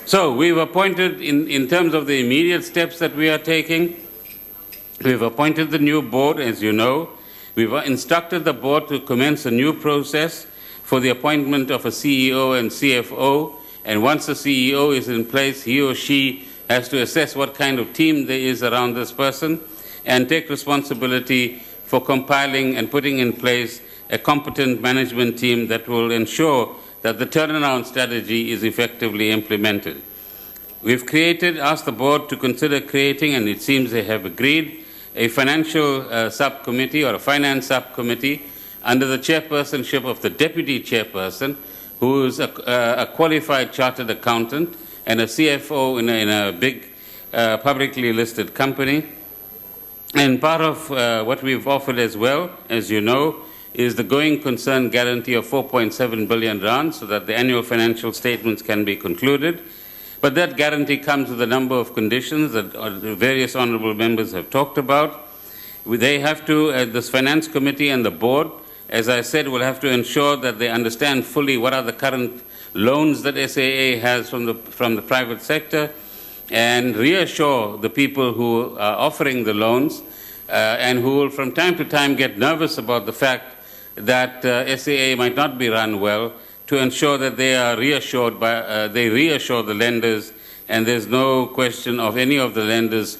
So we've appointed, in terms of the immediate steps that we are taking, we've appointed the new board, as you know. We've instructed the board to commence a new process for the appointment of a CEO and CFO. And once the CEO is in place, he or she has to assess what kind of team there is around this person and take responsibility for compiling and putting in place a competent management team that will ensure that the turnaround strategy is effectively implemented. We've asked the board to consider creating, and it seems they have agreed, a financial subcommittee or a finance subcommittee under the chairpersonship of the deputy chairperson, who is a qualified chartered accountant and a CFO in a big publicly listed company. And part of what we've offered as well, as you know, is the going concern guarantee of 4.7 billion rand so that the annual financial statements can be concluded. But that guarantee comes with a number of conditions that various honourable members have talked about. They have to, this finance committee and the board, as I said, will have to ensure that they understand fully what are the current loans that SAA has from the private sector, and reassure the people who are offering the loans and who will from time to time get nervous about the fact that SAA might not be run well, to ensure that they are reassured they reassure the lenders, and there's no question of any of the lenders,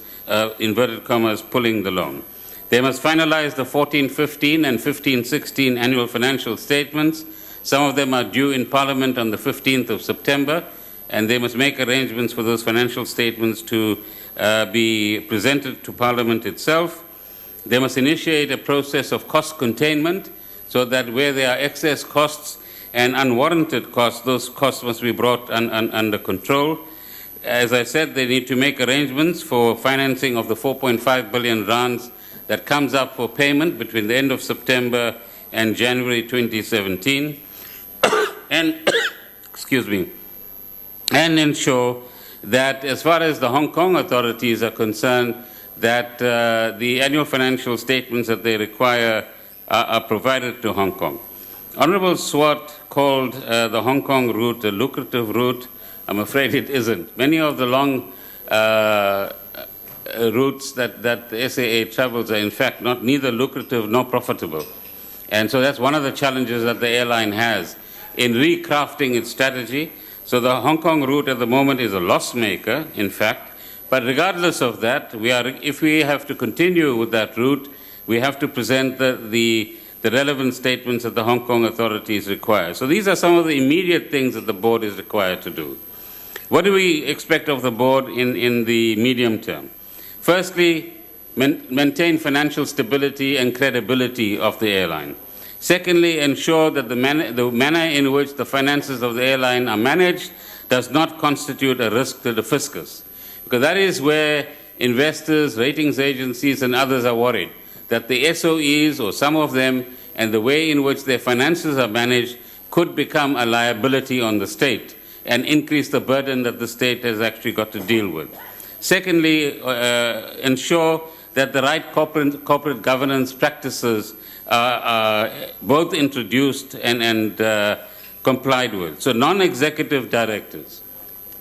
inverted commas, pulling the loan. They must finalize the 14-15 and 15-16 annual financial statements. Some of them are due in Parliament on the 15th of September, and they must make arrangements for those financial statements to be presented to Parliament itself. They must initiate a process of cost containment, so that where there are excess costs and unwarranted costs, those costs must be brought under control. As I said, they need to make arrangements for financing of the 4.5 billion rands that comes up for payment between the end of September and January 2017, and excuse me, and ensure that as far as the Hong Kong authorities are concerned, that the annual financial statements that they require are provided to Hong Kong. Honourable Swart called the Hong Kong route a lucrative route. I'm afraid it isn't. Many of the long routes that the SAA travels are in fact neither lucrative nor profitable. And so that's one of the challenges that the airline has in recrafting its strategy. So the Hong Kong route at the moment is a loss maker, in fact. But regardless of that, if we have to continue with that route, we have to present the relevant statements that the Hong Kong authorities require. So these are some of the immediate things that the board is required to do. What do we expect of the board in the medium term? Firstly, maintain financial stability and credibility of the airline. Secondly, ensure that the manner in which the finances of the airline are managed does not constitute a risk to the fiscus, because that is where investors, ratings agencies and others are worried, that the SOEs, or some of them, and the way in which their finances are managed could become a liability on the state and increase the burden that the state has actually got to deal with. Secondly, ensure that the right corporate governance practices are both introduced and complied with. So non-executive directors,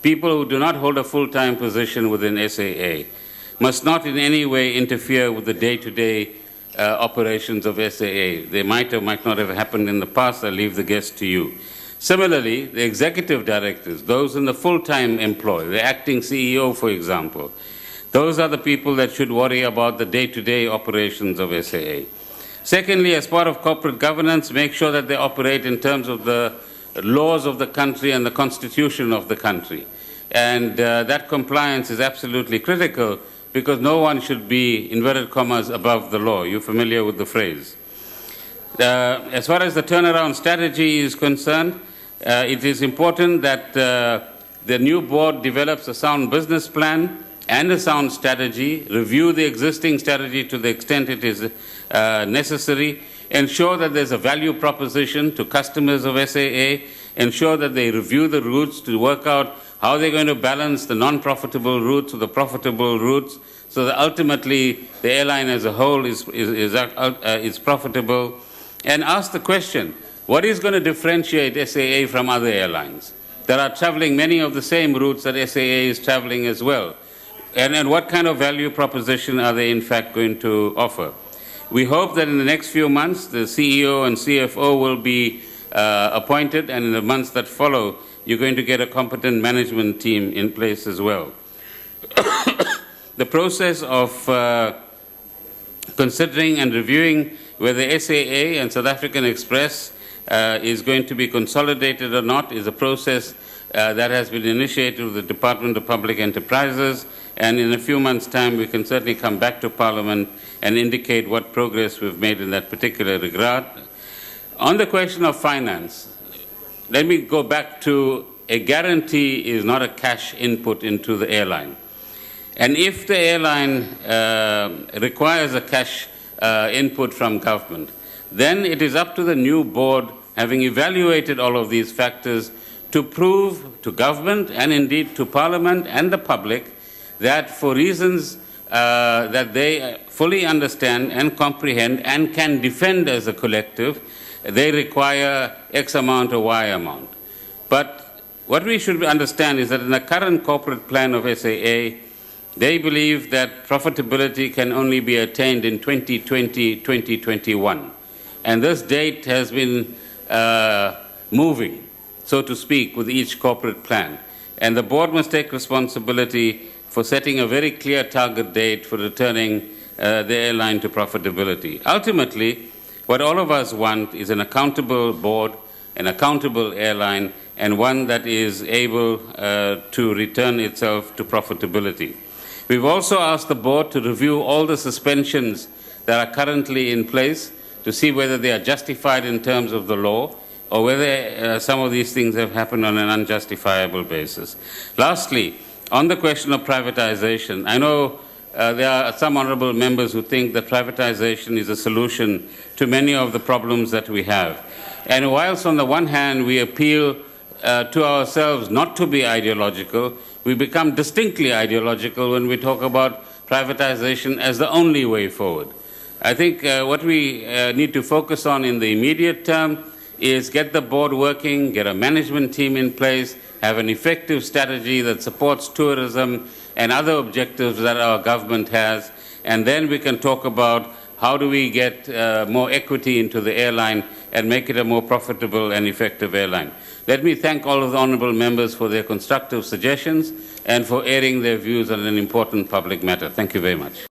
people who do not hold a full-time position within SAA, must not in any way interfere with the day-to-day operations of SAA. They might or might not have happened in the past. I'll leave the guess to you. Similarly, the executive directors, those in the full-time employ, the acting CEO, for example, those are the people that should worry about the day-to-day operations of SAA. Secondly, as part of corporate governance, make sure that they operate in terms of the laws of the country and the constitution of the country. And that compliance is absolutely critical, because no one should be, inverted commas, above the law. You're familiar with the phrase. As far as the turnaround strategy is concerned, it is important that the new board develops a sound business plan and a sound strategy, review the existing strategy to the extent it is necessary, ensure that there's a value proposition to customers of SAA, ensure that they review the routes to work out how they're going to balance the non-profitable routes with the profitable routes, so that ultimately the airline as a whole is profitable. And ask the question, what is going to differentiate SAA from other airlines? that are traveling many of the same routes that SAA is traveling as well? And what kind of value proposition are they in fact going to offer? We hope that in the next few months, the CEO and CFO will be appointed, and in the months that follow, you're going to get a competent management team in place as well. The process of considering and reviewing whether SAA and South African Express is going to be consolidated or not is a process that has been initiated with the Department of Public Enterprises, and in a few months' time we can certainly come back to Parliament and indicate what progress we've made in that particular regard. On the question of finance, let me go back to a guarantee is not a cash input into the airline. And if the airline requires a cash input from government, then it is up to the new board, having evaluated all of these factors, to prove to government and indeed to Parliament and the public that for reasons that they fully understand and comprehend and can defend as a collective, they require X amount or Y amount. But what we should understand is that in the current corporate plan of SAA, they believe that profitability can only be attained in 2020, 2021. And this date has been moving, so to speak, with each corporate plan. And the board must take responsibility for setting a very clear target date for returning the airline to profitability. Ultimately, what all of us want is an accountable board, an accountable airline, and one that is able to return itself to profitability. We've also asked the board to review all the suspensions that are currently in place to see whether they are justified in terms of the law or whether some of these things have happened on an unjustifiable basis. Lastly, on the question of privatization, I know there are some honourable members who think that privatization is a solution to many of the problems that we have. And whilst on the one hand we appeal to ourselves not to be ideological, we become distinctly ideological when we talk about privatization as the only way forward. I think what we need to focus on in the immediate term is get the board working, get a management team in place, have an effective strategy that supports tourism and other objectives that our government has, and then we can talk about how do we get more equity into the airline and make it a more profitable and effective airline. Let me thank all of the honourable members for their constructive suggestions and for airing their views on an important public matter. Thank you very much.